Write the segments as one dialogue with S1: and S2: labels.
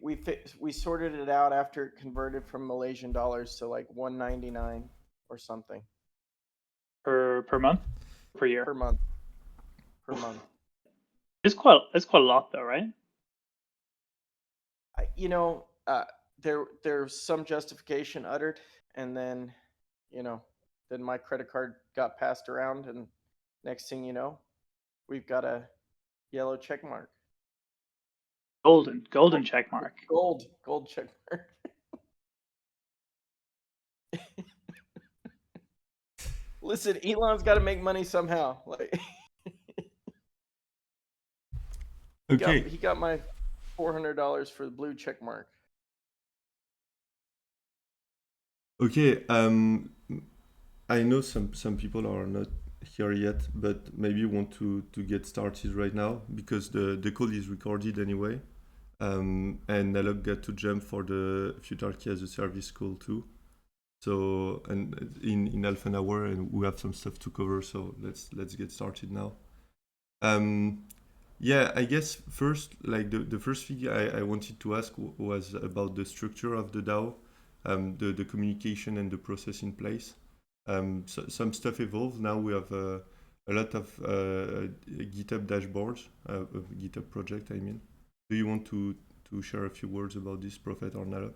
S1: we sorted it out after it converted from Malaysian dollars to like 199 or something
S2: Per month, per year.
S1: per month. Per month.
S2: It's quite a lot though, right?
S1: You know, there's some justification uttered, and then, then my credit card got passed around, and next thing you know, we've got a yellow check mark.
S2: Golden check mark.
S1: Gold check mark. Listen, Elon's got to make money somehow. Like,
S3: Okay.
S1: he got my $400 for the blue check mark.
S3: Okay. I know some people are not here yet, but maybe you want to get started right now because the call is recorded anyway. And nallok got to jump for the futarchy as a service call too. So and in half an hour, and we have some stuff to cover. So let's get started now. Yeah, I guess first, like the first thing I wanted to ask was about the structure of the DAO, the communication and the process in place. So some stuff evolved. Now we have a lot of GitHub dashboards, of GitHub project, I mean. Do you want to share a few words about this, Prophet or nallok?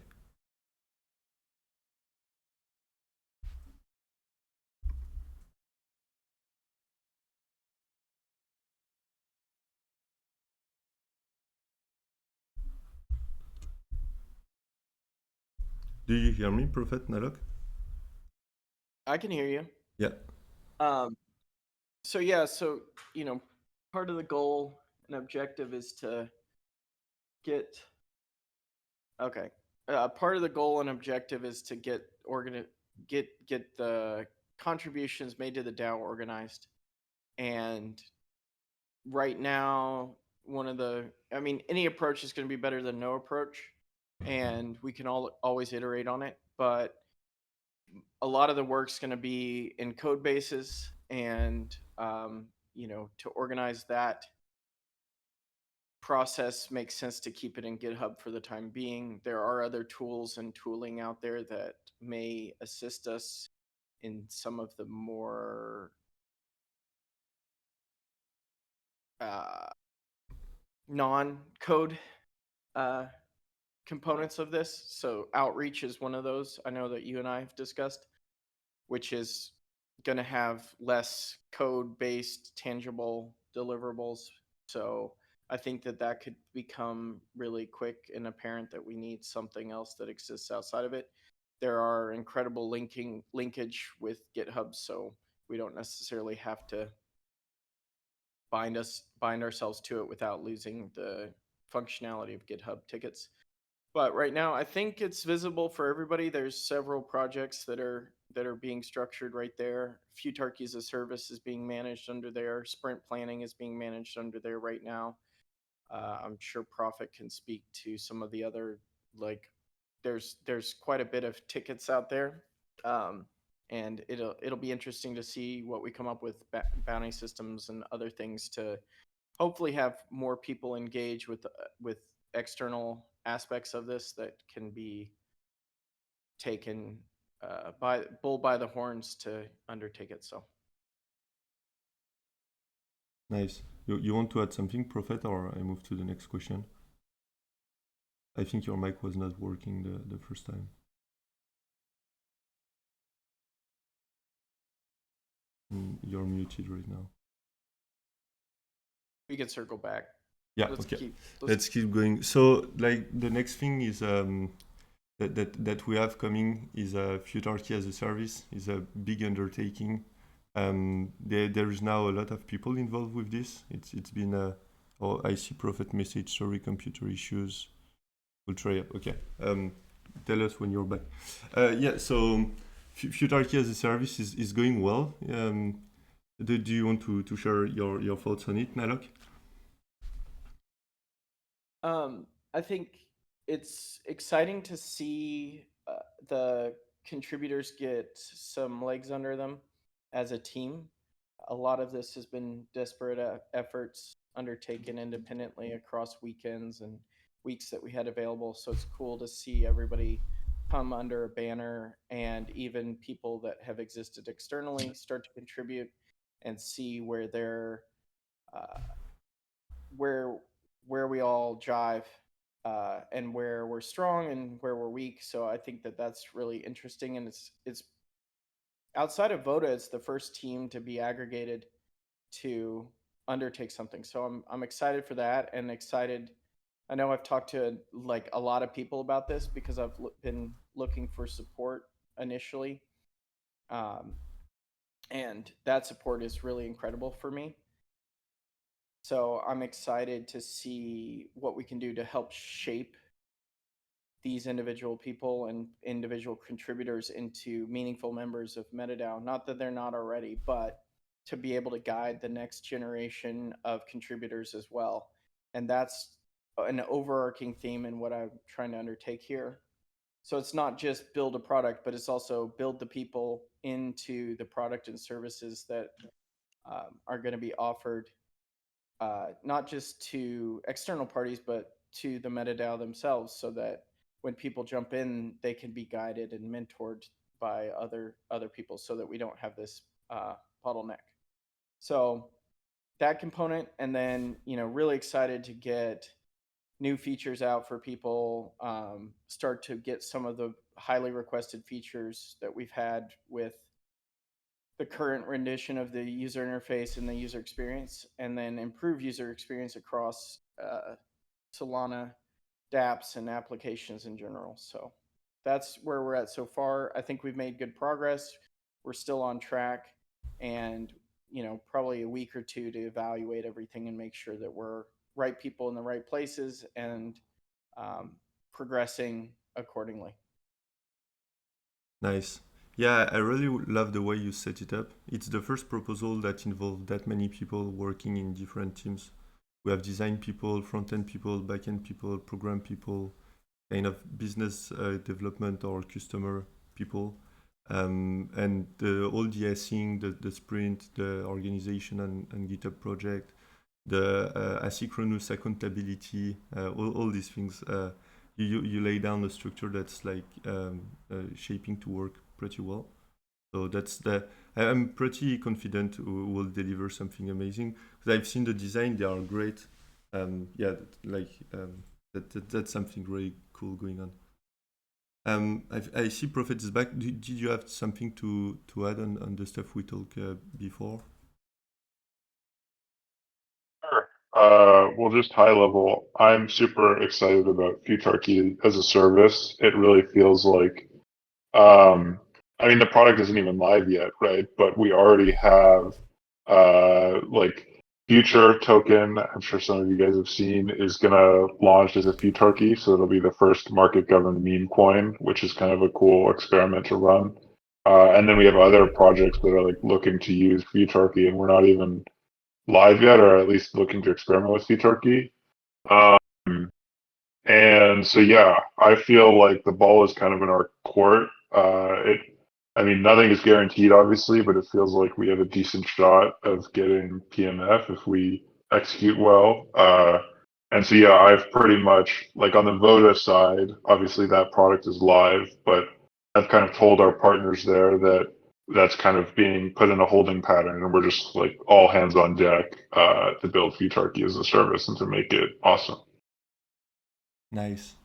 S3: Do you hear me, Prophet, nallok?
S1: I can hear you.
S3: Yeah.
S1: So yeah, so part of the goal and objective is to get part of the goal and objective is to get the contributions made to the DAO organized. And right now, any approach is going to be better than no approach, and we can always iterate on it. But a lot of the work's going to be in code bases, and to organize that process makes sense to keep it in GitHub for the time being. There are other tools and tooling out there that may assist us in some of the more non-code components of this. So outreach is one of those. I know that you and I have discussed, which is going to have less code-based tangible deliverables. So I think that could become really quick and apparent that we need something else that exists outside of it. There are incredible linkage with GitHub, so we don't necessarily have to bind ourselves to it without losing the functionality of GitHub tickets. But right now, I think it's visible for everybody. There's several projects that are being structured right there. Futarchy as a service is being managed under there. Sprint planning is being managed under there right now. I'm sure Prophet can speak to some of the other, like, there's quite a bit of tickets out there, and it'll be interesting to see what we come up with bounty systems and other things to hopefully have more people engage with external aspects of this that can be taken by the horns to undertake it. So
S3: Nice. You want to add something, Prophet, or I move to the next question? I think your mic was not working the first time. You're muted right now.
S1: we can circle back.
S3: Yeah, okay. Let's keep going. So, like, the next thing is that we have coming is a futarchy as a service. Is a big undertaking. There is now a lot of people involved with this. It's been oh, I see Prophet message. Sorry, computer issues. We'll try it. Okay. Tell us when you're back. Yeah. So, futarchy as a service is going well. Do you want to share your thoughts on it, nallok?
S1: I think it's exciting to see the contributors get some legs under them as a team. A lot of this has been disparate efforts undertaken independently across weekends and weeks that we had available. So it's cool to see everybody come under a banner, and even people that have existed externally start to contribute and see where they're where we all jive, and where we're strong and where we're weak. So I think that that's really interesting, and it's outside of Vota, it's the first team to be aggregated to undertake something. So I'm excited for that, and excited. I know I've talked to like a lot of people about this because I've been looking for support initially, and that support is really incredible for me. So I'm excited to see what we can do to help shape these individual people and individual contributors into meaningful members of MetaDAO. Not that they're not already, but to be able to guide the next generation of contributors as well. And that's an overarching theme in what I'm trying to undertake here. So it's not just build a product, but it's also build the people into the product and services that are going to be offered, not just to external parties, but to the MetaDAO themselves, so that when people jump in, they can be guided and mentored by other people, so that we don't have this bottleneck. So that component, and then really excited to get new features out for people, start to get some of the highly requested features that we've had with the current rendition of the user interface and the user experience, and then improve user experience across Solana dApps and applications in general. So that's where we're at so far. I think we've made good progress. We're still on track, and probably a week or two to evaluate everything and make sure that we're right people in the right places and progressing accordingly.
S3: Nice. Yeah, I really love the way you set it up. It's the first proposal that involved that many people working in different teams. We have design people, front-end people, back-end people, program people, kind of business development or customer people. And all the async, the sprint, the organization and GitHub project, the asynchronous accountability, all these things. You lay down a structure that's like shaping to work pretty well. So I'm pretty confident we'll deliver something amazing. Because I've seen the design; they are great. That's something really cool going on. I see Prophet is back. Did you have something to add on the stuff we talked before?
S4: Sure. Well, just high level, I'm super excited about futarchy as a service. It really feels like, I mean, the product isn't even live yet, right? But we already have, like, future token. I'm sure some of you guys have seen is gonna launch as a futarchy, so it'll be the first market governed meme coin, which is kind of a cool experiment to run. And then we have other projects that are like looking to use futarchy, and we're not even live yet, or at least looking to experiment with futarchy. And so, yeah, I feel like the ball is kind of in our court. I mean, nothing is guaranteed, obviously, but it feels like we have a decent shot of getting PMF if we execute well. And so, yeah, I've pretty much, like on the Vota side, obviously that product is live, but I've kind of told our partners there that that's kind of being put in a holding pattern, and we're just like all hands on deck to build futarchy as a service and to make it awesome.
S3: Nice.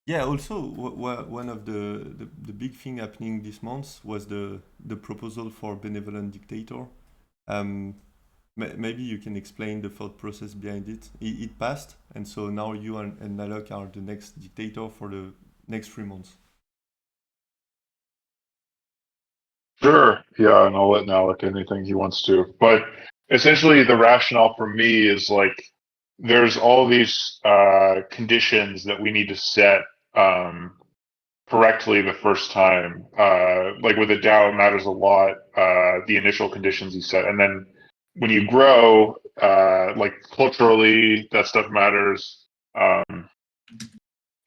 S3: Yeah, also one of the big thing happening this month was the proposal for benevolent dictator. Maybe you can explain the thought process behind it. It passed, and so now you and nallok are the next dictator for the next 3 months.
S4: Sure. Yeah, and I'll let nallok anything he wants to. But essentially, the rationale for me is like there's all these conditions that we need to set correctly the first time. Like with a DAO, it matters a lot, the initial conditions you set. And then when you grow, like culturally, that stuff matters.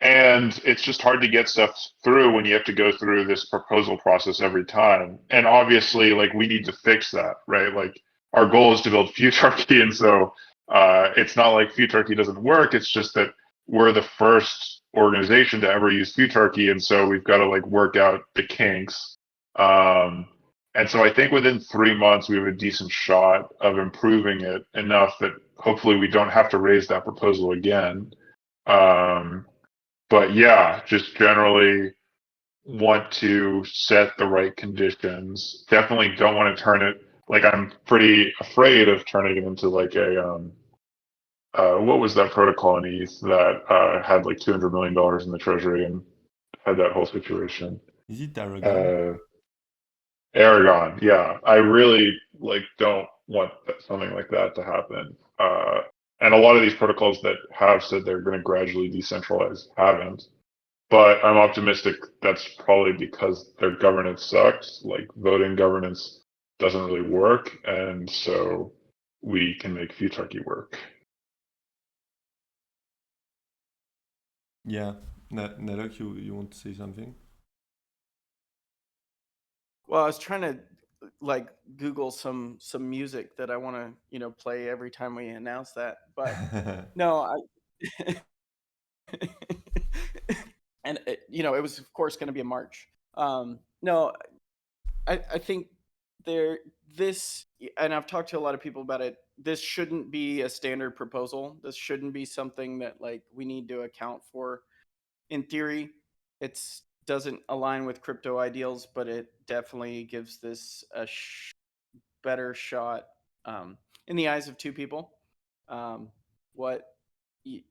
S4: And it's just hard to get stuff through when you have to go through this proposal process every time. And obviously, like we need to fix that, right? Like our goal is to build futarchy, and so It's not like futarchy doesn't work. It's just that we're the first organization to ever use futarchy, and so we've got to like work out the kinks. And so I think within 3 months we have a decent shot of improving it enough that hopefully we don't have to raise that proposal again. But yeah, just generally want to set the right conditions. Definitely don't want to turn it, like, I'm pretty afraid of turning it into like a what was that protocol in ETH that had like $200 million in the treasury and had that whole situation?
S3: Is it Aragon?
S4: Aragon, yeah. I really like don't want something like that to happen. And a lot of these protocols that have said they're going to gradually decentralize haven't. But I'm optimistic that's probably because their governance sucks. Like voting governance doesn't really work, and so we can make futarchy work.
S3: Yeah, nallok, you want to say something?
S1: Well, I was trying to like Google some music that I want to play every time we announce that, but no, and it was of course going to be a march. No, I think this, and I've talked to a lot of people about it. This shouldn't be a standard proposal. This shouldn't be something that like we need to account for. In theory, it's doesn't align with crypto ideals, but it definitely gives this a better shot in the eyes of two people. What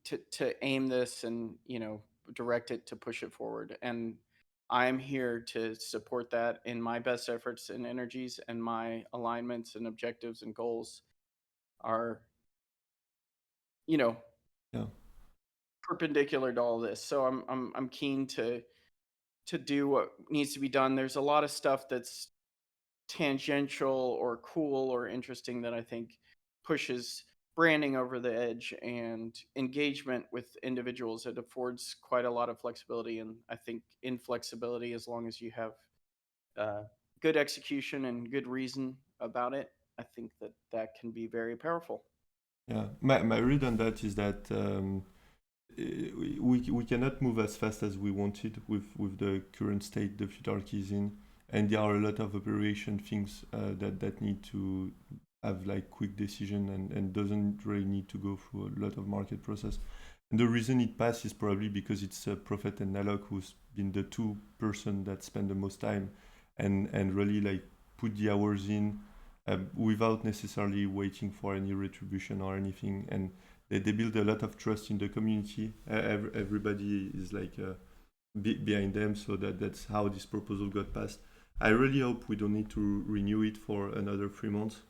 S1: to aim this and direct it to push it forward, and I'm here to support that in my best efforts and energies, and my alignments and objectives and goals are
S3: Yeah.
S1: perpendicular to all this. So I'm keen to do what needs to be done. There's a lot of stuff that's tangential or cool or interesting that I think pushes branding over the edge and engagement with individuals. It affords quite a lot of flexibility, and I think inflexibility, as long as you have good execution and good reason about it, I think that can be very powerful.
S3: Yeah, my read on that is that we cannot move as fast as we wanted with the current state the futarchy is in, and there are a lot of operation things that need to have like quick decision and doesn't really need to go through a lot of market process. And the reason it passed is probably because it's Prophet and nallok who's been the two person that spend the most time and really like put the hours in without necessarily waiting for any retribution or anything, and they build a lot of trust in the community. Everybody is like behind them, so that's how this proposal got passed. I really hope we don't need to renew it for another 3 months,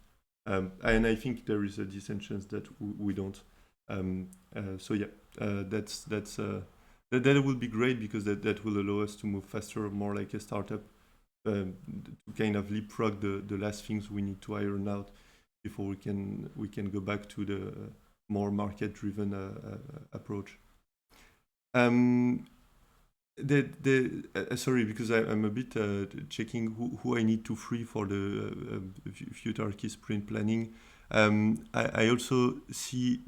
S3: and I think there is a decent chance that we don't. So yeah, that would be great, because that will allow us to move faster, more like a startup, to kind of leapfrog the last things we need to iron out before we can go back to the more market-driven approach. Sorry, because I'm a bit checking who I need to free for the futarchy sprint planning. I also see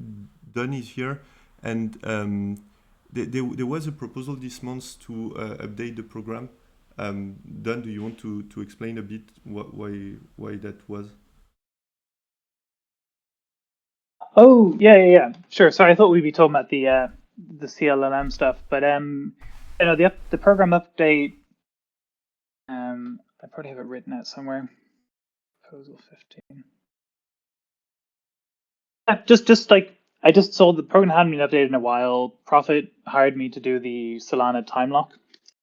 S3: Don is here, and there was a proposal this month to update the program. Don, do you want to explain a bit why that was?
S2: Oh, yeah. Sure. So I thought we'd be talking about the CLLM stuff, but the program update. I probably have it written out somewhere. Proposal 15. Yeah, just like I just saw the program hadn't been updated in a while. Prophet hired me to do the Solana time lock,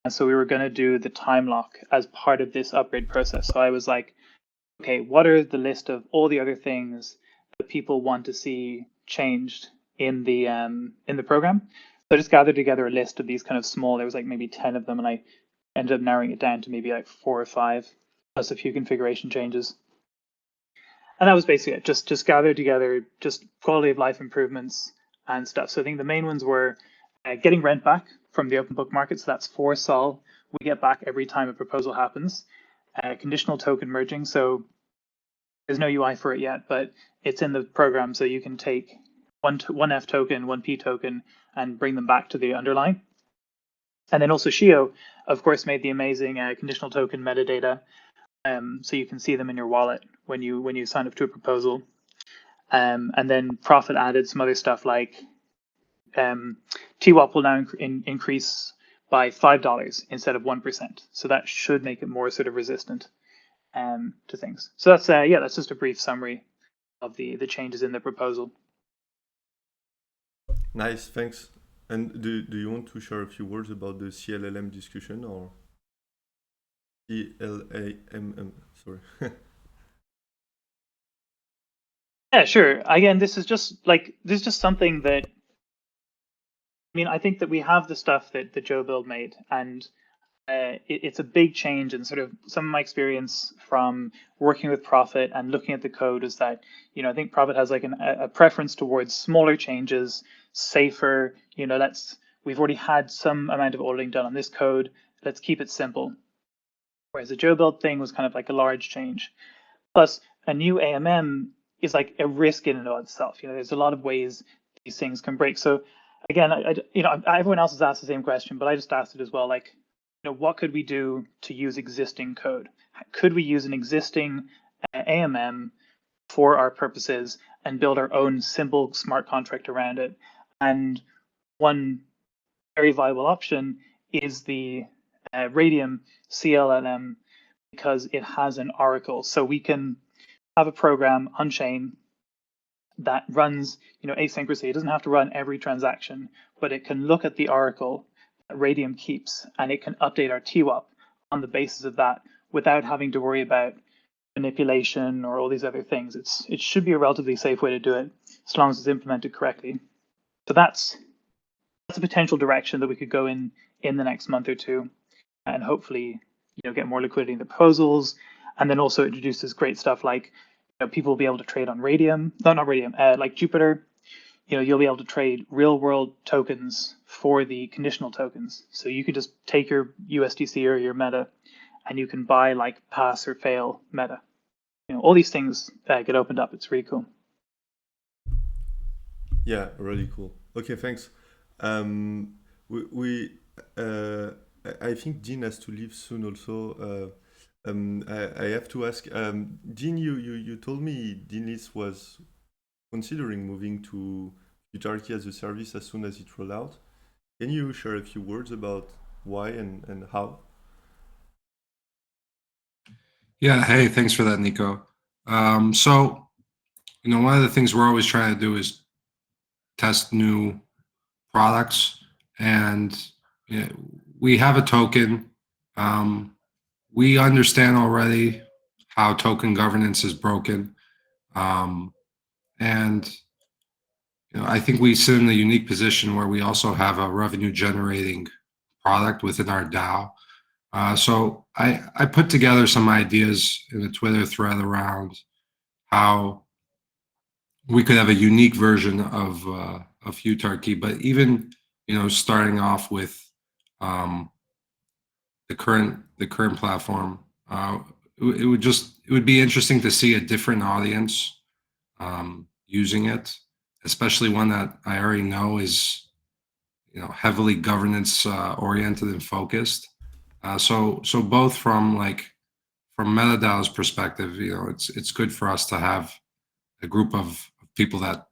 S2: and so we were going to do the time lock as part of this upgrade process. So I was like, okay, what are the list of all the other things that people want to see changed in the program? So I just gathered together a list of these kind of small. There was like maybe 10 of them, and I ended up narrowing it down to maybe like 4 or 5, plus a few configuration changes. And that was basically it. Just gathered together, just quality of life improvements and stuff. So I think the main ones were getting rent back from the open book market. So that's 4 sol we get back every time a proposal happens. Conditional token merging. So there's no UI for it yet, but it's in the program, so you can take one F token, one P token, and bring them back to the underlying. And then also Shio, of course, made the amazing conditional token metadata, so you can see them in your wallet when you sign up to a proposal. And then Profit added some other stuff like TWAP will now increase by $5 instead of 1%. So that should make it more sort of resistant to things. So that's that's just a brief summary of the changes in the proposal.
S3: Nice, thanks. And do you want to share a few words about the CLLM discussion or CLAMM? Sorry.
S2: Yeah, sure. Again, this is just something that, I mean, I think that we have the stuff that Joe Build made, and it's a big change. And sort of some of my experience from working with Profit and looking at the code is that, I think Profit has like a preference towards smaller changes, safer. We've already had some amount of auditing done on this code. Let's keep it simple. Whereas the Joe Build thing was kind of like a large change. Plus, a new AMM is like a risk in and of itself. There's a lot of ways these things can break. So again, everyone else has asked the same question, but I just asked it as well. Like, what could we do to use existing code? Could we use an existing AMM for our purposes and build our own simple smart contract around it? And one very viable option is the Radium CLLM, because it has an oracle. So we can have a program on chain that runs, asynchronously. It doesn't have to run every transaction, but it can look at the oracle that Radium keeps, and it can update our TWAP on the basis of that without having to worry about manipulation or all these other things. It should be a relatively safe way to do it as long as it's implemented correctly. So that's a potential direction that we could go in the next month or two, and hopefully, get more liquidity in the proposals, and then also introduce this great stuff like, people will be able to trade on Radium, not Radium, like Jupiter. You'll be able to trade real world tokens for the conditional tokens. So you could just take your USDC or your Meta, and you can buy like pass or fail Meta. All these things get opened up. It's really cool.
S3: Yeah, really cool. Okay, thanks. I think Dean has to leave soon also. I have to ask, Dean, you told me Deanlist was considering moving to futarchy as a service as soon as it rolled out. Can you share a few words about why and how?
S5: Yeah, hey, thanks for that, Nico. So, one of the things we're always trying to do is test new products, and we have a token. We understand already how token governance is broken, and I think we sit in a unique position where we also have a revenue-generating product within our DAO. So I put together some ideas in a Twitter thread around how we could have a unique version of futarchy, but even starting off with the current platform, it would be interesting to see a different audience using it, especially one that I already know is heavily governance oriented and focused. So both from MetaDAO's perspective, it's good for us to have a group of people that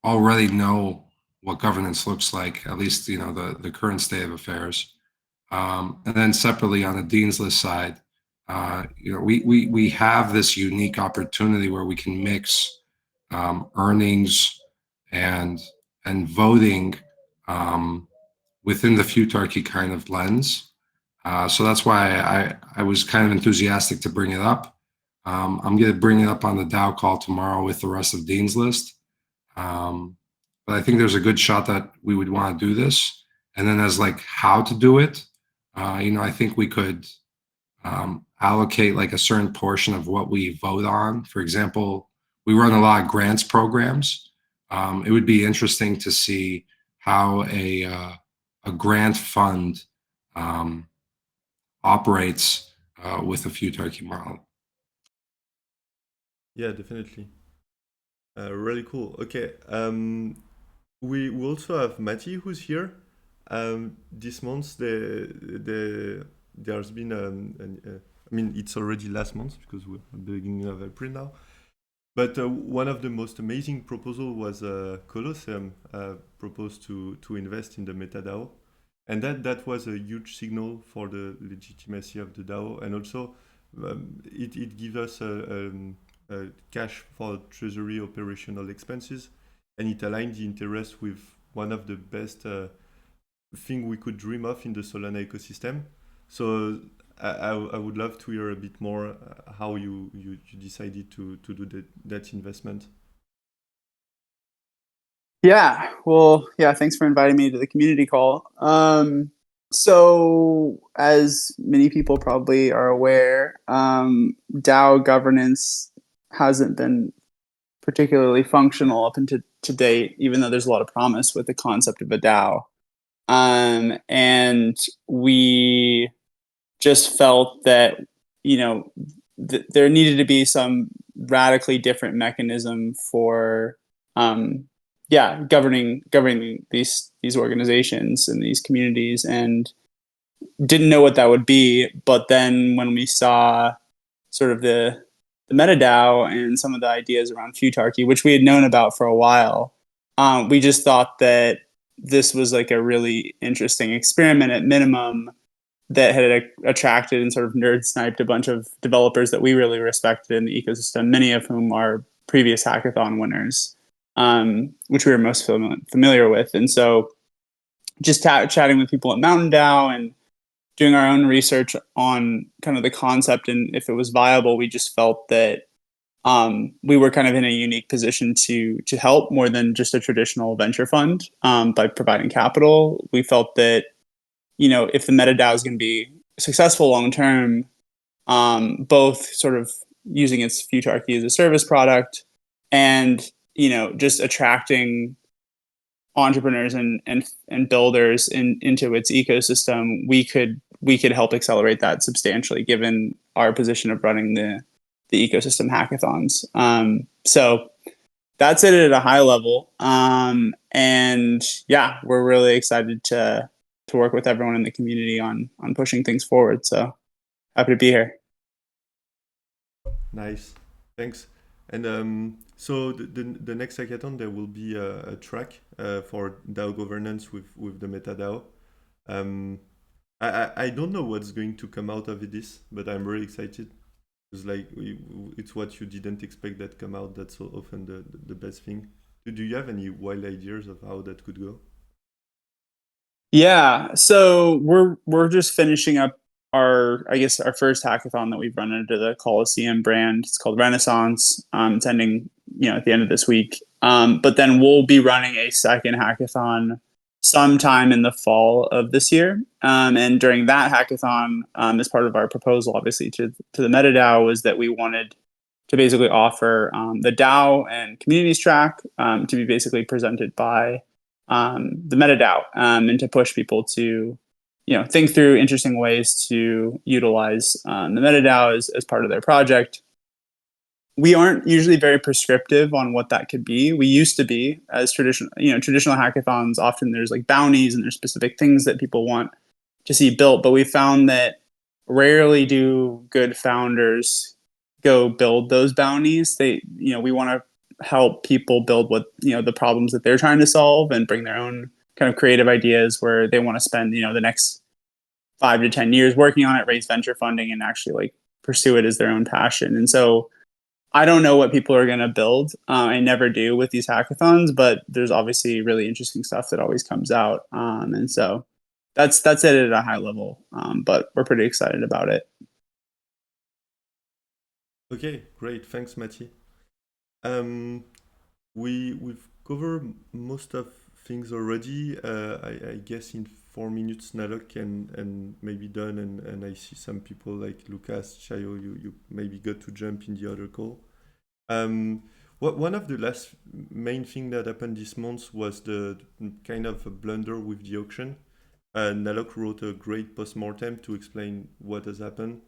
S5: already know what governance looks like, at least the current state of affairs. And then separately on the Dean's List side, we have this unique opportunity where we can mix earnings and voting within the futarchy kind of lens. So that's why I was kind of enthusiastic to bring it up. I'm going to bring it up on the DAO call tomorrow with the rest of Dean's List. But I think there's a good shot that we would want to do this. And then as how to do it, I think we could allocate a certain portion of what we vote on. For example, we run a lot of grants programs. It would be interesting to see how a grant fund operates with a futarchy model.
S3: Yeah, definitely. Really cool. Okay. We also have Matty who's here. This month, there's been, I mean, it's already last month because we're at the beginning of April now. But one of the most amazing proposal was Colosseum proposed to invest in the MetaDAO. And that was a huge signal for the legitimacy of the DAO. And also, it gives us a cash for treasury operational expenses. And it aligned the interest with one of the best thing we could dream of in the Solana ecosystem. So I would love to hear a bit more how you decided to do that investment.
S6: Yeah, well, yeah, thanks for inviting me to the community call. So as many people probably are aware, DAO governance hasn't been particularly functional up until to date, even though there's a lot of promise with the concept of a DAO. And we just felt that, you know, there needed to be some radically different mechanism for governing these organizations and these communities, and didn't know what that would be. But then when we saw sort of the MetaDAO and some of the ideas around futarchy, which we had known about for a while, we just thought that this was like a really interesting experiment at minimum that had attracted and sort of nerd sniped a bunch of developers that we really respected in the ecosystem, many of whom are previous hackathon winners, which we were most familiar with. And so just chatting with people at Mountain DAO and doing our own research on kind of the concept and if it was viable, we just felt that we were kind of in a unique position to help more than just a traditional venture fund by providing capital. We felt that, you know, if the MetaDAO is going to be successful long term, both sort of using its futarchy as a service product and, you know, just attracting entrepreneurs and builders into its ecosystem, we could help accelerate that substantially, given our position of running the ecosystem hackathons. So that's it at a high level. And yeah, we're really excited to work with everyone in the community on pushing things forward. So happy to be here.
S3: Nice, thanks. And so the next hackathon, there will be a track for DAO governance with the MetaDAO. I don't know what's going to come out of this, but I'm really excited. It's like it's what you didn't expect that come out. That's so often the best thing. Do you have any wild ideas of how that could go?
S6: Yeah, so we're just finishing up our first hackathon that we've run under the Colosseum brand. It's called Renaissance. It's ending, you know, at the end of this week. But then we'll be running a second hackathon sometime in the fall of this year. And during that hackathon, as part of our proposal, obviously to the MetaDAO, was that we wanted to basically offer the DAO and communities track to be basically presented by the MetaDAO, and to push people to, you know, think through interesting ways to utilize the MetaDAO as part of their project. We aren't usually very prescriptive on what that could be. We used to be, as traditional hackathons. Often there's like bounties and there's specific things that people want to see built, but we found that rarely do good founders go build those bounties. We want to help people build what, you know, the problems that they're trying to solve and bring their own kind of creative ideas where they want to spend, you know, the next 5 to 10 years working on it, raise venture funding, and actually like pursue it as their own passion. And so I don't know what people are going to build. I never do with these hackathons, but there's obviously really interesting stuff that always comes out. And so that's it at a high level. But we're pretty excited about it.
S3: Okay, great. Thanks, Matty. We've covered most of things already. I guess in 4 minutes, nallok and maybe done, and I see some people like Lucas, Chayo, you maybe got to jump in the other call. One of the last main thing that happened this month was the kind of a blunder with the auction. Nallok wrote a great post-mortem to explain what has happened.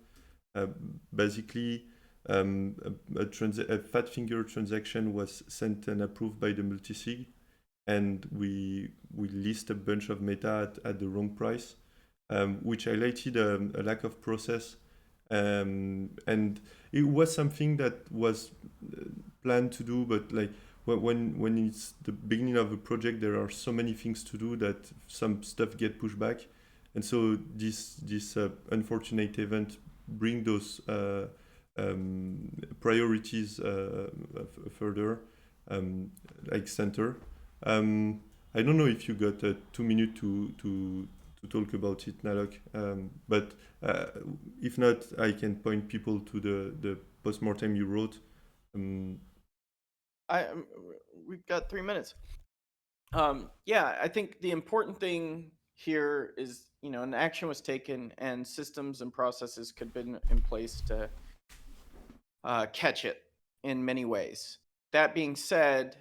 S3: Basically, a fat finger transaction was sent and approved by the multisig, and we list a bunch of meta at the wrong price, which highlighted a lack of process. And it was something that was planned to do, but like when it's the beginning of a project, there are so many things to do that some stuff get pushed back, and so this unfortunate event bring those priorities further, like center. I don't know if you got 2 minutes to talk about it, Nallok, but if not, I can point people to the postmortem you wrote.
S1: We've got 3 minutes. Yeah, I think the important thing here is, an action was taken and systems and processes could have been in place to catch it in many ways. That being said,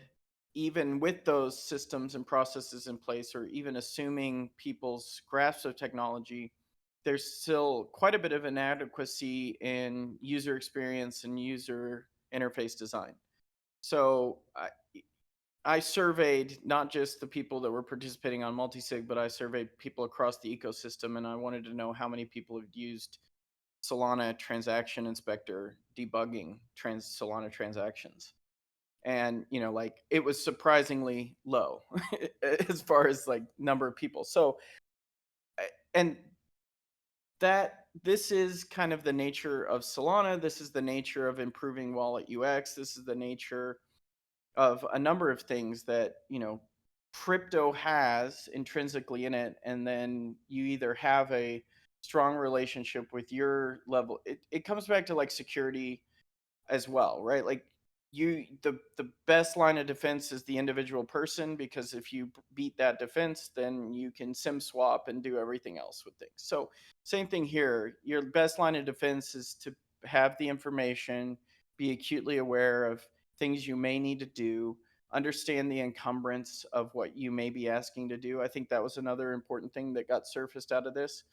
S1: even with those systems and processes in place, or even assuming people's grasp of technology, there's still quite a bit of inadequacy in user experience and user interface design. So I surveyed not just the people that were participating on multisig, but I surveyed people across the ecosystem, and I wanted to know how many people have used Solana Transaction Inspector debugging Solana transactions. And it was surprisingly low as far as like number of people. So, and that this is kind of the nature of Solana. This is the nature of improving wallet UX. This is the nature of a number of things that crypto has intrinsically in it, and then you either have a strong relationship with your level. It comes back to like security as well, right? Like the best line of defense is the individual person, because if you beat that defense, then you can sim swap and do everything else with things. So same thing here. Your best line of defense is to have the information, be acutely aware of things you may need to do, understand the encumbrance of what you may be asking to do. I think that was another important thing that got surfaced out of this.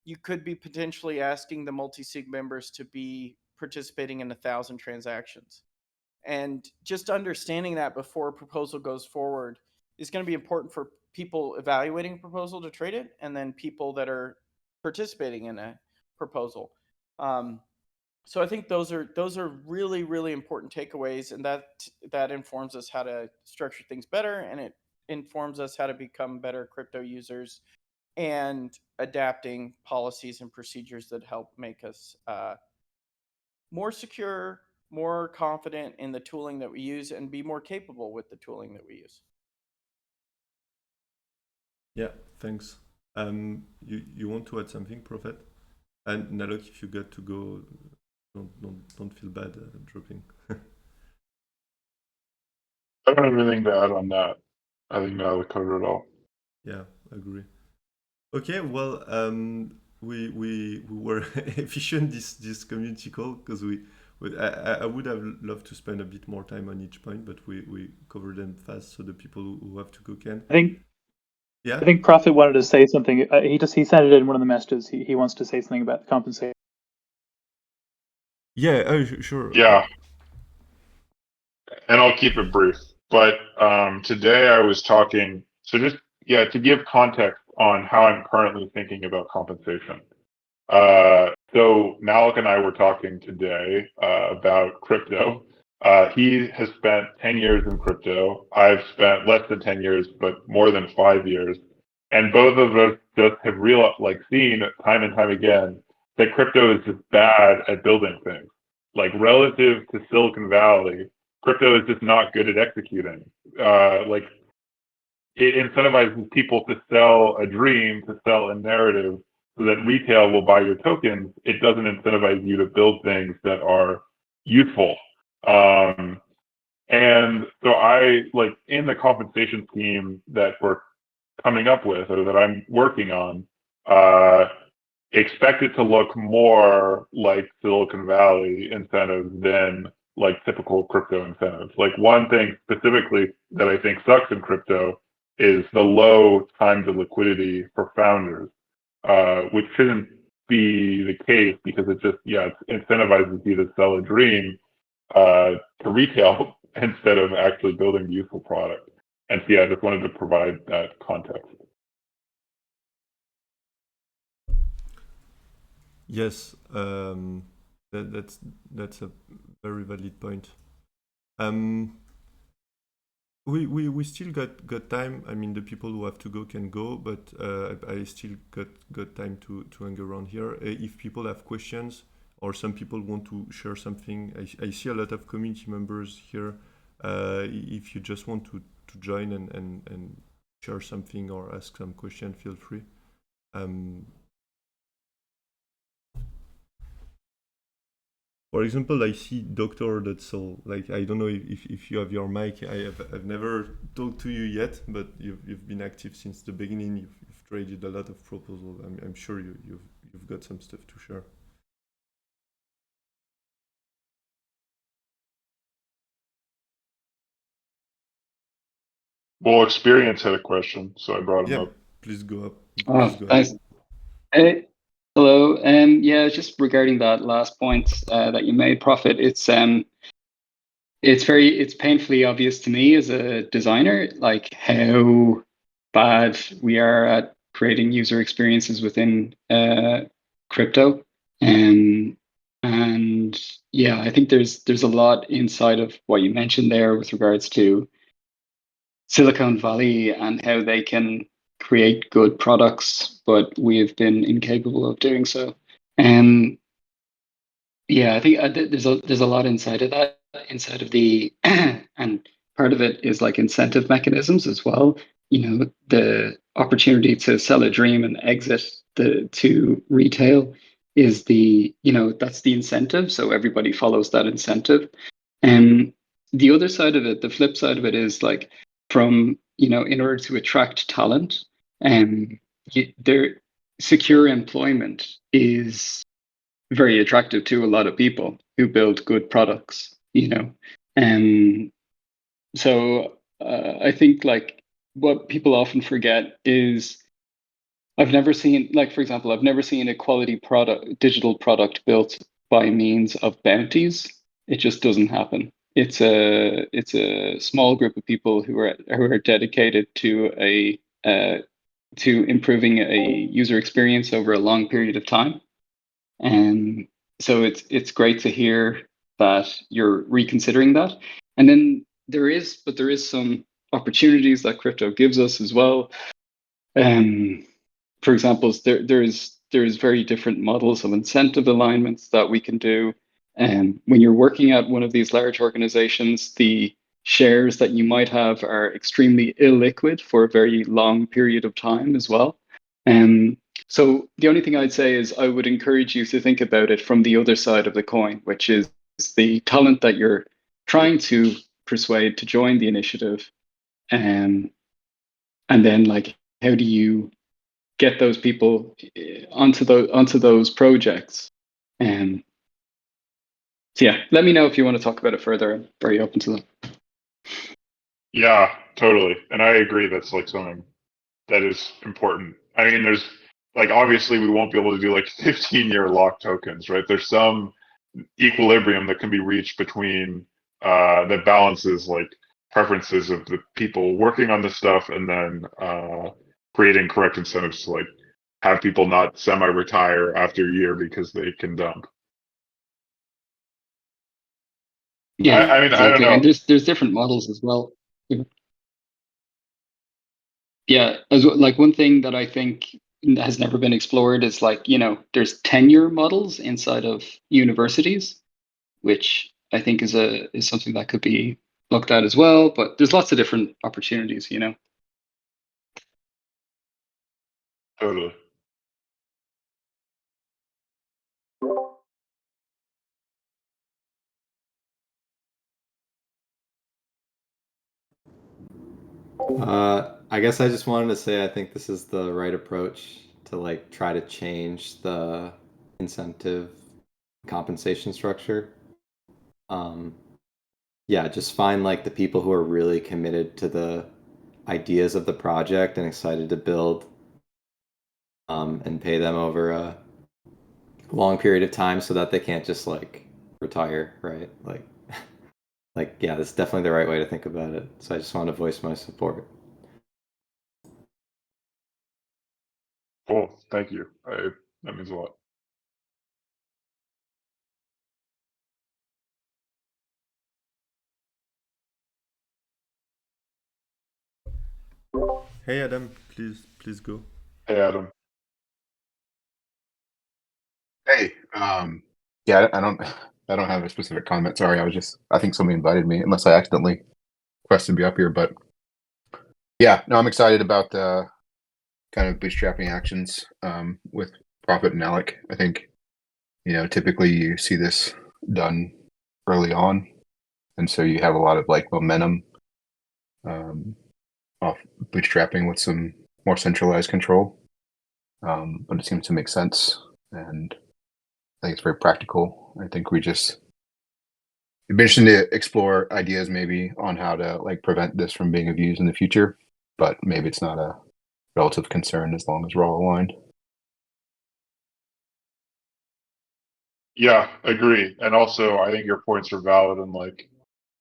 S1: You could be potentially asking the multisig members to be participating in 1,000 transactions. And just understanding that before a proposal goes forward is going to be important for people evaluating a proposal to trade it, and then people that are participating in a proposal. So I think those are really, really important takeaways, and that informs us how to structure things better, and it informs us how to become better crypto users, and adapting policies and procedures that help make us more secure, more confident in the tooling that we use, and be more capable with the tooling that we use.
S3: Yeah, thanks. You want to add something, Prophet? And Nallok, if you got to go, don't feel bad dropping.
S4: I don't have anything to add on that. I think Nallok covered it all.
S3: Yeah, I agree. Okay, well, we were efficient this community call, because I would have loved to spend a bit more time on each point, but we covered them fast, so the people who have to go can.
S2: I think Prophet wanted to say something. He sent it in one of the messages. He wants to say something about the compensation.
S3: Yeah, sure.
S4: Yeah. And I'll keep it brief. But today I was talking, so just, to give context on how I'm currently thinking about compensation. So Nallok and I were talking today about crypto. He has spent 10 years in crypto. I've spent less than 10 years, but more than 5 years. And both of us just have seen time and time again that crypto is just bad at building things. Like relative to Silicon Valley, crypto is just not good at executing. It incentivizes people to sell a dream, to sell a narrative, so that retail will buy your tokens. It doesn't incentivize you to build things that are useful. And so I, in the compensation scheme that we're coming up with, or that I'm working on, expect it to look more like Silicon Valley incentives than like typical crypto incentives. Like one thing specifically that I think sucks in crypto is the low time to liquidity for founders, which shouldn't be the case because it just it incentivizes you to sell a dream to retail instead of actually building a useful product. And so, I just wanted to provide that context.
S3: Yes, that's a very valid point. We still got time. I mean, the people who have to go can go, but I still got time to hang around here. If people have questions or some people want to share something, I see a lot of community members here. If you just want to join and share something or ask some question, feel free. For example, I see Doctor that's all. Like, I don't know if you have your mic. I've never talked to you yet, but you've been active since the beginning. You've traded a lot of proposals. I'm sure you've got some stuff to share.
S4: Well, Experience had a question, so I brought him up.
S3: Please go up.
S7: Thanks. Hey, hello. Just regarding that last point that you made, Prophet. It's painfully obvious to me as a designer, like how bad we are at creating user experiences within crypto. And I think there's a lot inside of what you mentioned there with regards to Silicon Valley and how they can create good products, but we have been incapable of doing so. I think there's a lot inside of that, inside of the, and part of it is like incentive mechanisms as well. The opportunity to sell a dream and exit to retail is that's the incentive. So everybody follows that incentive. And the other side of it, the flip side of it is like from, in order to attract talent, their secure employment is very attractive to a lot of people who build good products, and so I think like what people often forget is I've never seen, like, for example, I've never seen a quality digital product built by means of bounties. It just doesn't happen. It's a small group of people who are dedicated to to improving a user experience over a long period of time. And so it's great to hear that you're reconsidering that. And then there is some opportunities that crypto gives us as well. For example, there's very different models of incentive alignments that we can do. And when you're working at one of these large organizations, the shares that you might have are extremely illiquid for a very long period of time as well. So the only thing I'd say is I would encourage you to think about it from the other side of the coin, which is the talent that you're trying to persuade to join the initiative. And then like, how do you get those people onto those projects? So let me know if you want to talk about it further. I'm very open to that.
S4: Yeah, totally. And I agree that's like something that is important. I mean, there's like, obviously we won't be able to do like 15-year lock tokens, right? There's some equilibrium that can be reached between that balances like preferences of the people working on this stuff and then creating correct incentives to like have people not semi-retire after a year because they can dump.
S7: Yeah,
S4: I mean,
S7: exactly.
S4: I don't know.
S7: And there's different models as well. Yeah, as like one thing that I think has never been explored is like, there's tenure models inside of universities, which I think is something that could be looked at as well. But there's lots of different opportunities,
S4: Totally.
S8: I guess I just wanted to say I think this is the right approach to like try to change the incentive compensation structure. Just find like the people who are really committed to the ideas of the project and excited to build, and pay them over long period of time so that they can't just like retire, right? Like yeah, that's definitely the right way to think about it. So I just want to voice my support.
S4: Cool. Thank you. That means a lot.
S3: Hey Adam, please go.
S4: Hey, Adam.
S9: Hey, yeah, I don't have a specific comment. Sorry, I think somebody invited me, unless I accidentally pressed to be up here. But yeah, no, I'm excited about the kind of bootstrapping actions with Profit and nallok. I think, typically you see this done early on, and so you have a lot of like momentum off bootstrapping with some more centralized control. But it seems to make sense, and I think it's very practical. I think it'd be interesting to explore ideas maybe on how to like prevent this from being abused in the future, but maybe it's not a relative concern as long as we're all aligned.
S4: Yeah, agree. And also, I think your points are valid, and like,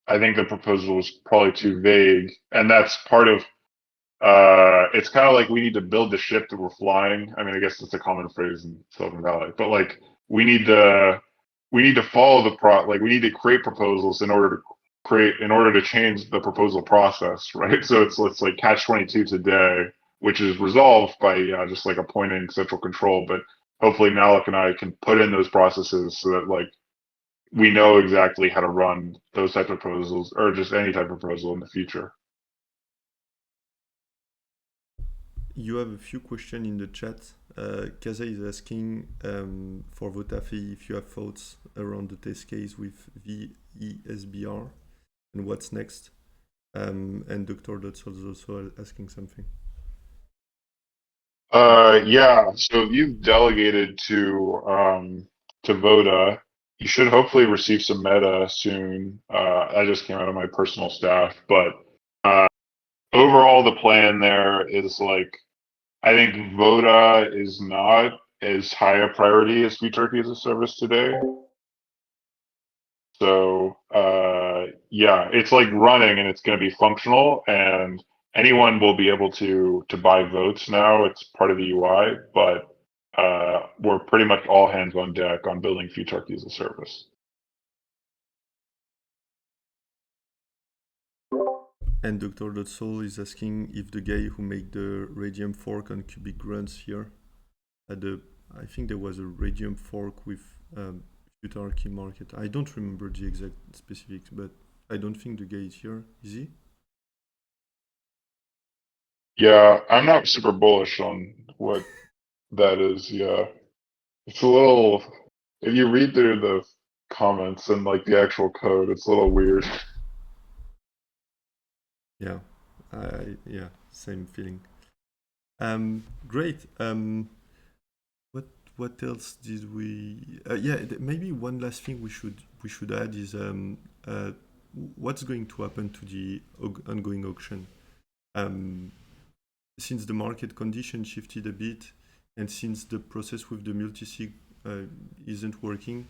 S4: I think the proposal was probably too vague, and that's part of. It's kind of like we need to build the ship that we're flying. I mean, I guess that's a common phrase in Silicon Valley, but like, we need to follow like we need to create proposals in order to change the proposal process, right? So it's like catch-22 today, which is resolved by just like appointing central control, but hopefully nallok and I can put in those processes so that like we know exactly how to run those type of proposals or just any type of proposal in the future.
S3: You have a few questions in the chat. Kaza is asking for vota.fi if you have thoughts around the test case with VESBR and what's next. And Dr. Dotz is also asking something.
S4: Yeah. So if you've delegated to Voda, you should hopefully receive some meta soon. I just came out of my personal staff, but overall the plan there is like, I think Voda is not as high a priority as futarchy as a service today. So yeah, it's like running and it's going to be functional, and anyone will be able to buy votes now. It's part of the UI, but we're pretty much all hands on deck on building futarchy as a service.
S3: And Dr. Dotsol is asking if the guy who made the Radium fork on cubic grunts here I think there was a Radium fork with futarchy market. I don't remember the exact specifics, but I don't think the guy is here. Is he?
S4: Yeah, I'm not super bullish on what that is. Yeah, it's a little. If you read through the comments and like the actual code, it's a little weird.
S3: Yeah, yeah, same feeling. Great. What else did we? Yeah, maybe one last thing we should add is what's going to happen to the ongoing auction. Since the market condition shifted a bit, and since the process with the multisig isn't working,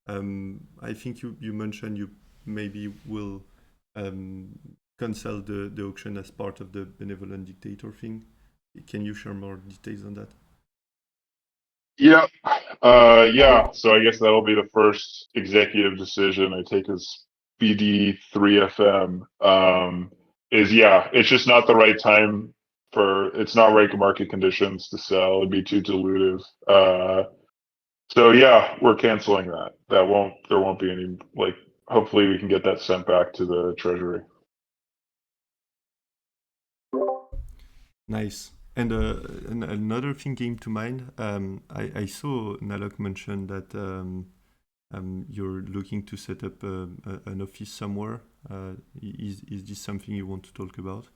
S3: I think you mentioned you maybe will cancel the auction as part of the benevolent dictator thing. Can you share more details on that?
S4: Yeah, yeah. So I guess that'll be the first executive decision I take as BD3FM. Yeah, it's just not the right time it's not right market conditions to sell. It'd be too dilutive. So yeah, we're canceling that. There won't be any, like, hopefully we can get that sent back to the treasury.
S3: Nice. And another thing came to mind. I saw nallok mention that you're looking to set up an office somewhere. Is this something you want to talk about?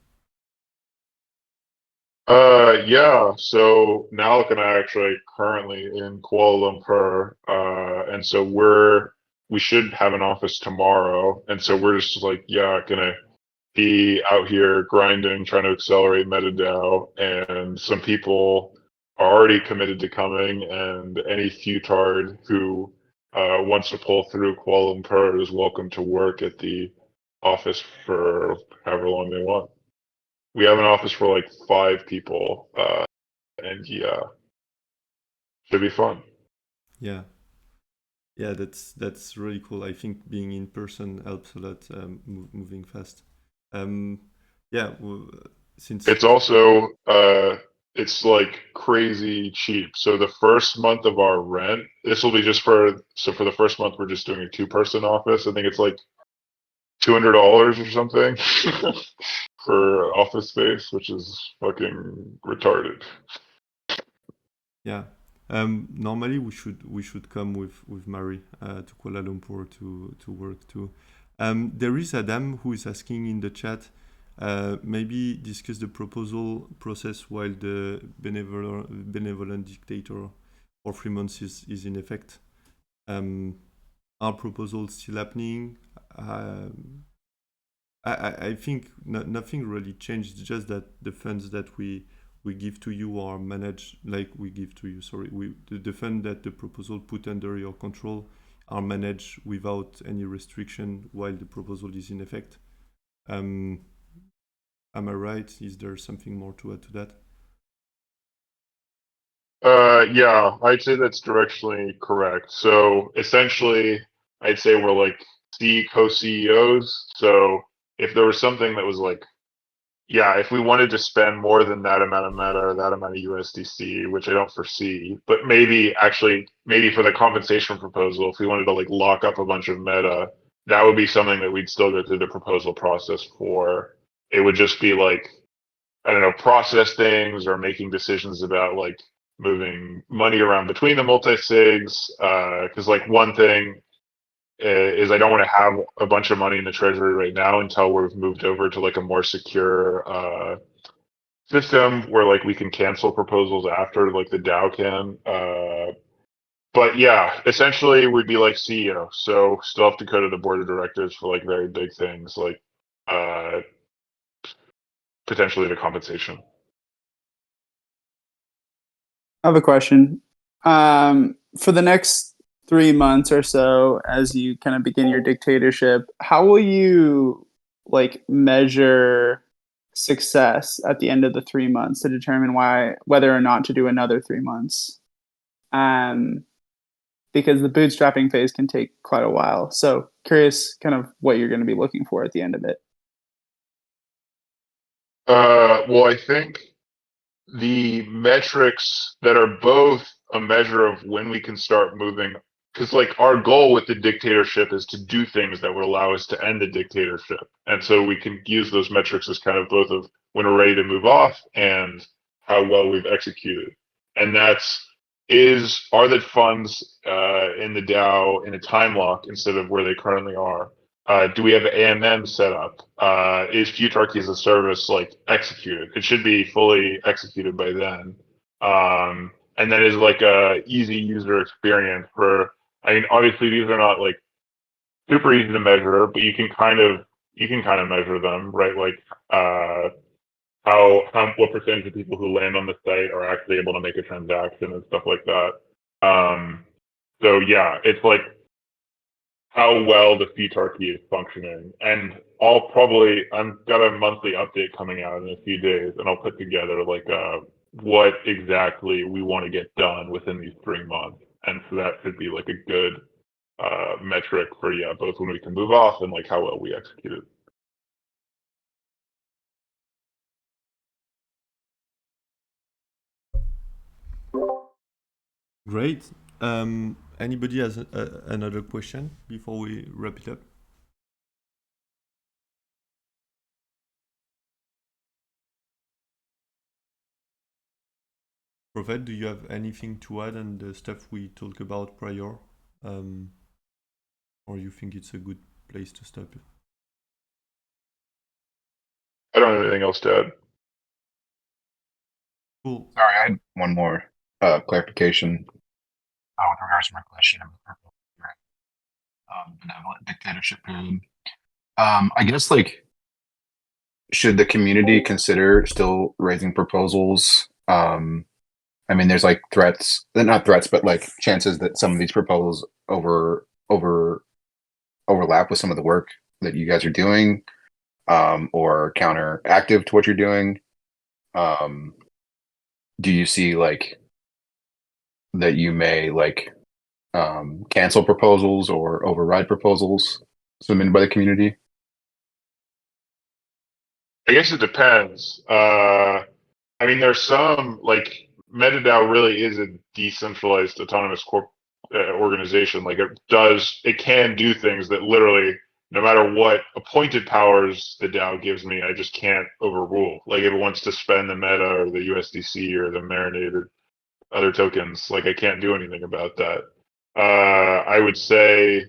S4: Yeah. So nallok and I are actually currently in Kuala Lumpur, and so we should have an office tomorrow, and so we're just like, yeah, gonna be out here grinding, trying to accelerate MetaDAO, and some people are already committed to coming, and any futard who wants to pull through Kuala Lumpur is welcome to work at the office for however long they want. We have an office for like 5 people, and yeah, should be fun.
S3: Yeah. Yeah, that's really cool. I think being in person helps a lot, moving fast. Yeah, since
S4: It's also it's like crazy cheap. So the first month of our rent, this will be just for the first month we're just doing a 2-person office. I think it's like $200 or something for office space, which is fucking retarded.
S3: yeah, normally we should come with Mary to Kuala Lumpur to work too. There is Adam who is asking in the chat. Maybe discuss the proposal process while the benevolent dictator for 3 months is in effect. Are proposals still happening? I think nothing really changed. It's just that the funds that we give to you are managed, like we give to you. Sorry, the fund that the proposal put under your control are managed without any restriction while the proposal is in effect. Am I right? Is there something more to add to that?
S4: Yeah, I'd say that's directionally correct. So essentially, I'd say we're like co-CEOs. So if there was something that was like, yeah, if we wanted to spend more than that amount of Meta or that amount of USDC, which I don't foresee, but maybe for the compensation proposal, if we wanted to like lock up a bunch of Meta, that would be something that we'd still go through the proposal process for. It would just be like, I don't know, process things or making decisions about like moving money around between the multisigs. Because like one thing is I don't want to have a bunch of money in the treasury right now until we've moved over to like a more secure system where like we can cancel proposals after like the DAO can. But yeah, essentially we'd be like CEO, so still have to go to the board of directors for like very big things like potentially the compensation.
S6: I have a question. For the next 3 months or so, as you kind of begin your dictatorship, how will you like measure success at the end of the 3 months to determine whether or not to do another 3 months? Because the bootstrapping phase can take quite a while. So curious kind of what you're going to be looking for at the end of it.
S4: Well, I think the metrics that are both a measure of when we can start moving, because like our goal with the dictatorship is to do things that would allow us to end the dictatorship, and so we can use those metrics as kind of both of when we're ready to move off and how well we've executed. And are the funds in the DAO in a time lock instead of where they currently are? Do we have AMM set up? Is futarchy as a service like executed? It should be fully executed by then. And then is like a easy user experience for. I mean, obviously these are not like super easy to measure, but you can kind of measure them, right? Like what percentage of people who land on the site are actually able to make a transaction and stuff like that. So yeah, it's like how well the futarchy is functioning. And I've got a monthly update coming out in a few days, and I'll put together like what exactly we want to get done within these 3 months. And so that should be like a good metric for both when we can move off and like how well we executed.
S3: Great. Anybody has another question before we wrap it up? Prophet, do you have anything to add on the stuff we talked about prior? Or you think it's a good place to stop?
S4: I don't have anything else to add.
S3: Cool.
S9: Sorry, I had one more clarification with regards to my question about benevolent dictatorship period. I guess like, should the community consider still raising proposals I mean, there's like threats, not threats, but like chances that some of these proposals overlap with some of the work that you guys are doing, or counteractive to what you're doing. Do you see like that you may like cancel proposals or override proposals submitted by the community?
S4: I guess it depends. I mean, there's some like MetaDAO really is a decentralized autonomous organization. Like it can do things that literally, no matter what appointed powers the DAO gives me, I just can't overrule. Like if it wants to spend the Meta or the USDC or the Marinade or other tokens, like I can't do anything about that. I would say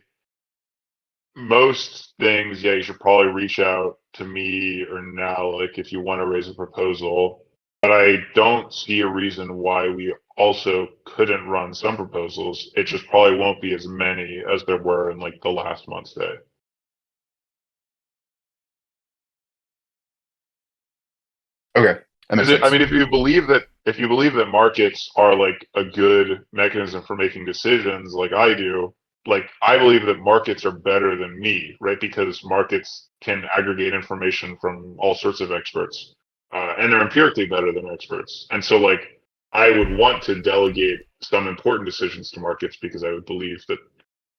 S4: most things, yeah, you should probably reach out to me or nallok if you want to raise a proposal. But I don't see a reason why we also couldn't run some proposals. It just probably won't be as many as there were in like the last month's day.
S9: Okay, that makes sense.
S4: I mean, if you believe that markets are like a good mechanism for making decisions, like I do, like I believe that markets are better than me, right? Because markets can aggregate information from all sorts of experts, and they're empirically better than experts. And so, like, I would want to delegate some important decisions to markets because I would believe that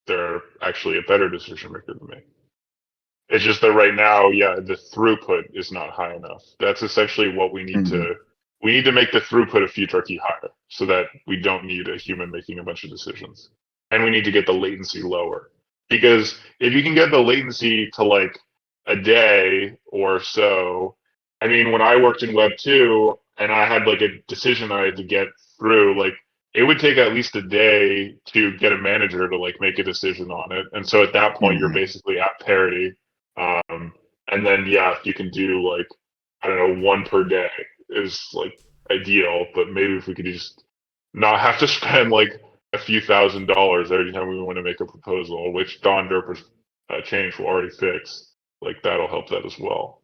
S4: they're actually a better decision maker than me. It's just that right now, yeah, the throughput is not high enough. That's essentially what we need to. We need to make the throughput of futarchy higher so that we don't need a human making a bunch of decisions. And we need to get the latency lower. Because if you can get the latency to like a day or so, I mean, when I worked in Web 2 and I had like a decision I had to get through, like it would take at least a day to get a manager to like make a decision on it. And so at that point, you're basically at parity. And then, yeah, if you can do like, I don't know, one per day is like ideal, but maybe if we could just not have to spend like a few $1,000s every time we want to make a proposal, which Don Derper's change will already fix, like that'll help that as well.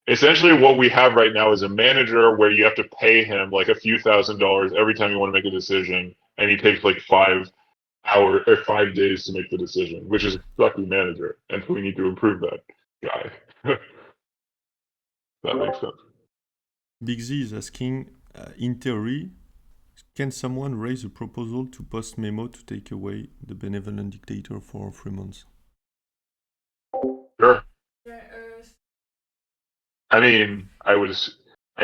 S4: Essentially, what we have right now is a manager where you have to pay him like a few $1,000s every time you want to make a decision, and he takes like 5 hours or 5 days to make the decision, which is a sucky manager, and we need to improve that guy. That makes sense.
S3: Big Z is asking, in theory, can someone raise a proposal to post memo to take away the benevolent dictator for 3 months?
S4: Sure. I mean, I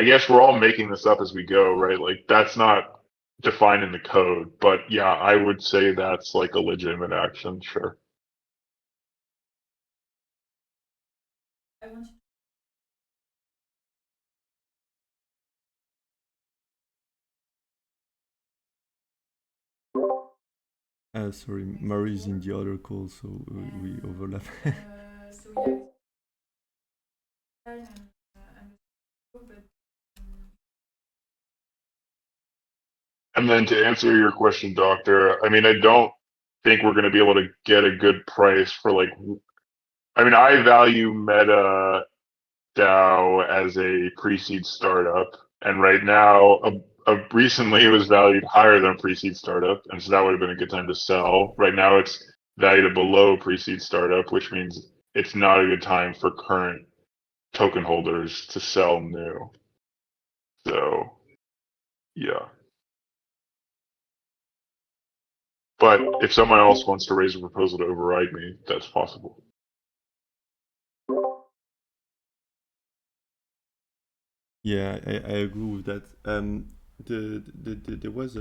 S4: guess we're all making this up as we go, right? Like that's not defined in the code, but yeah, I would say that's like a legitimate action, sure.
S3: Sorry, Murray is in the other call, so we overlap.
S4: And then to answer your question, Doctor, I mean, I don't think we're going to be able to get a good price for like, I mean, I value MetaDAO as a pre-seed startup, and right now, recently it was valued higher than a pre-seed startup, and so that would have been a good time to sell. Right now, it's valued below pre-seed startup, which means it's not a good time for current token holders to sell new. So, yeah. But if someone else wants to raise a proposal to override me, that's possible.
S3: Yeah, I agree with that. There was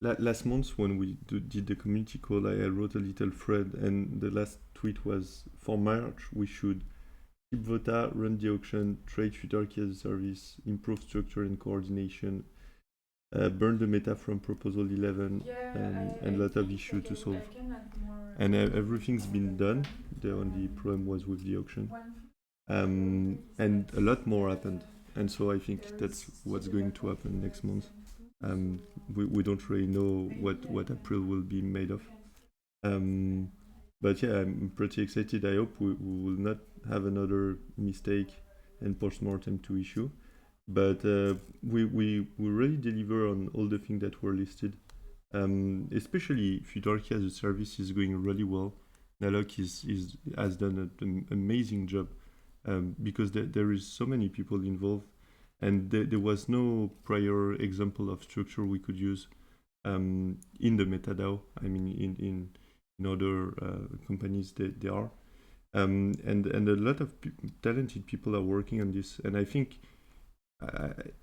S3: last month when we did the community call, I wrote a little thread, and the last tweet was, for March, we should keep Vota, run the auction, trade futarchy as a service, improve structure and coordination, burn the meta from proposal 11, and a lot of issues to solve. And everything's been done. The only problem was with the auction. And a lot more happened. And so I think that's what's going to happen next month. We don't really know what April will be made of. But yeah, I'm pretty excited. I hope we will not have another mistake and postmortem to issue. but we really deliver on all the things that were listed. Especially futarchy as a service is going really well. Nallok has done an amazing job because there is so many people involved, and there was no prior example of structure we could use in the MetaDAO. I mean, in other companies they are, and a lot of talented people are working on this, and I think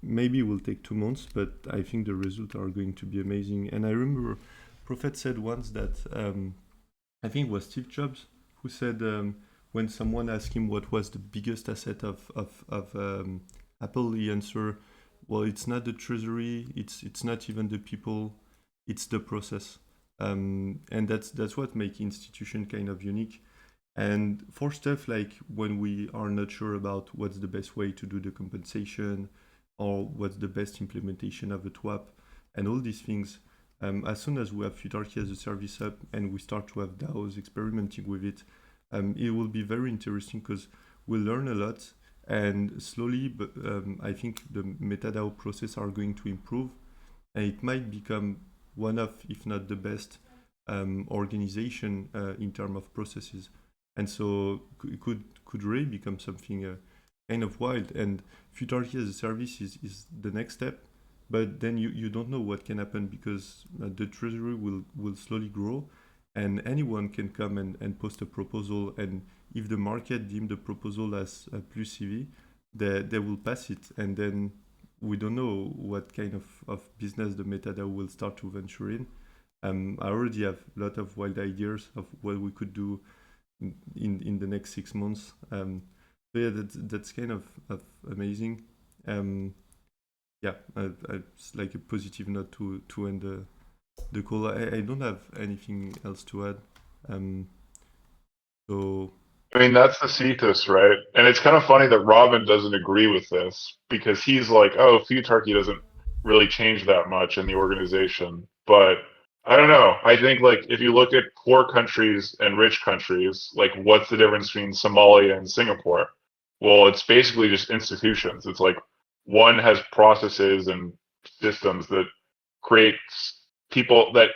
S3: maybe it will take 2 months, but I think the results are going to be amazing. And I remember Prophet said once that I think it was Steve Jobs who said when someone asked him what was the biggest asset of Apple, he answered, "Well, it's not the treasury, it's not even the people, it's the process." And that's what makes institution kind of unique. And for stuff like when we are not sure about what's the best way to do the compensation or what's the best implementation of a TWAP and all these things, as soon as we have futarchy as a service up and we start to have DAOs experimenting with it, it will be very interesting because we'll learn a lot, and slowly, but I think the MetaDAO process are going to improve, and it might become one of, if not the best, organization in terms of processes. And so it could really become something kind of wild. And futarchy as a service is the next step, but then you don't know what can happen because the treasury will slowly grow, and anyone can come and post a proposal, and if the market deem the proposal as a plus CV, they will pass it, and then we don't know what kind of business the MetaDAO will start to venture in. I already have a lot of wild ideas of what we could do in the next 6 months. So yeah, that's kind of amazing. Yeah, it's like a positive note to end the call. I don't have anything else to add. So
S4: I mean, that's the cetus, right? And it's kind of funny that Robin doesn't agree with this because he's like, oh, futarchy doesn't really change that much in the organization. But I don't know. I think like if you look at poor countries and rich countries, like what's the difference between Somalia and Singapore? Well, it's basically just institutions. It's like one has processes and systems that create people that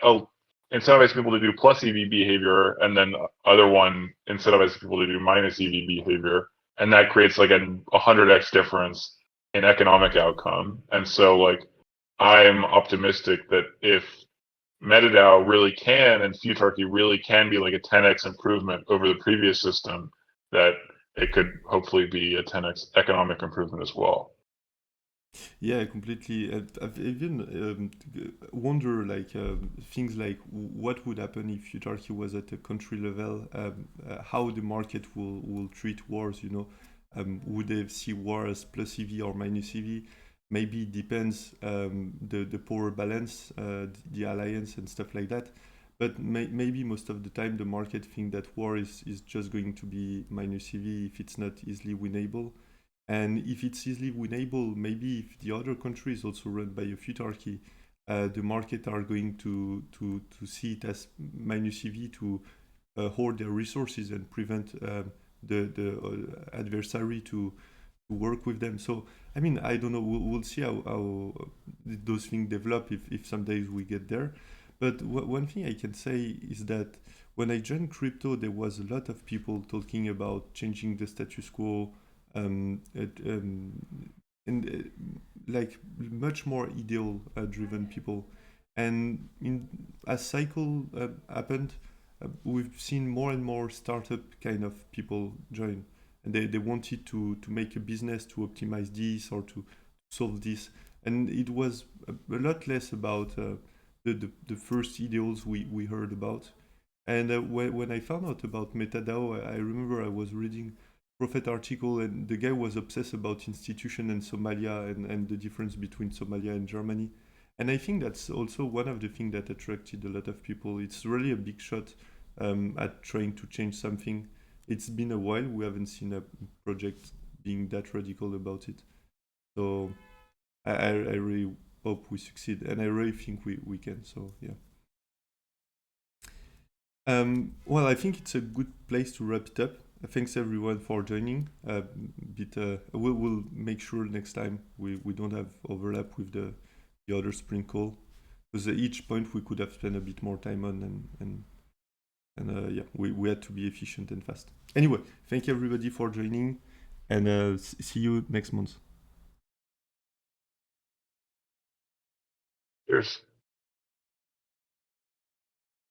S4: incentivize people to do plus EV behavior, and then other one incentivizes people to do minus EV behavior, and that creates like a 100x difference in economic outcome. And so, like, I'm optimistic that if MetaDAO really can and futarchy really can be like a 10x improvement over the previous system, that it could hopefully be a 10x economic improvement as well.
S3: yeah, completely. I've even wonder like things like what would happen if futarchy was at a country level, how the market will treat wars. Would they see war as plus EV or minus EV? Maybe it depends the power balance, the alliance and stuff like that. But maybe most of the time the market think that war is just going to be minus EV if it's not easily winnable. And if it's easily winnable, maybe if the other country is also run by a futarchy, the market are going to see it as minus EV to hoard their resources and prevent the adversary to work with them. So, I mean, I don't know. We'll see how those things develop if some days we get there. But one thing I can say is that when I joined crypto, there was a lot of people talking about changing the status quo, and like much more ideal driven people. And as cycle happened, we've seen more and more startup kind of people join, and they wanted to make a business to optimize this or to solve this, and it was a lot less about the first ideals we heard about. And when I found out about MetaDAO, I remember I was reading Prophet article, and the guy was obsessed about institution and Somalia and the difference between Somalia and Germany. And I think that's also one of the things that attracted a lot of people. It's really a big shot at trying to change something. It's been a while. We haven't seen a project being that radical about it. So I really hope we succeed, and I really think we can. So yeah. Well, I think it's a good place to wrap it up. thanks everyone for joining. We'll make sure next time we don't have overlap with the other Spring call, because each point we could have spent a bit more time on, and yeah, we had to be efficient and fast. Anyway, thank you everybody for joining, and see you next month.
S4: Cheers.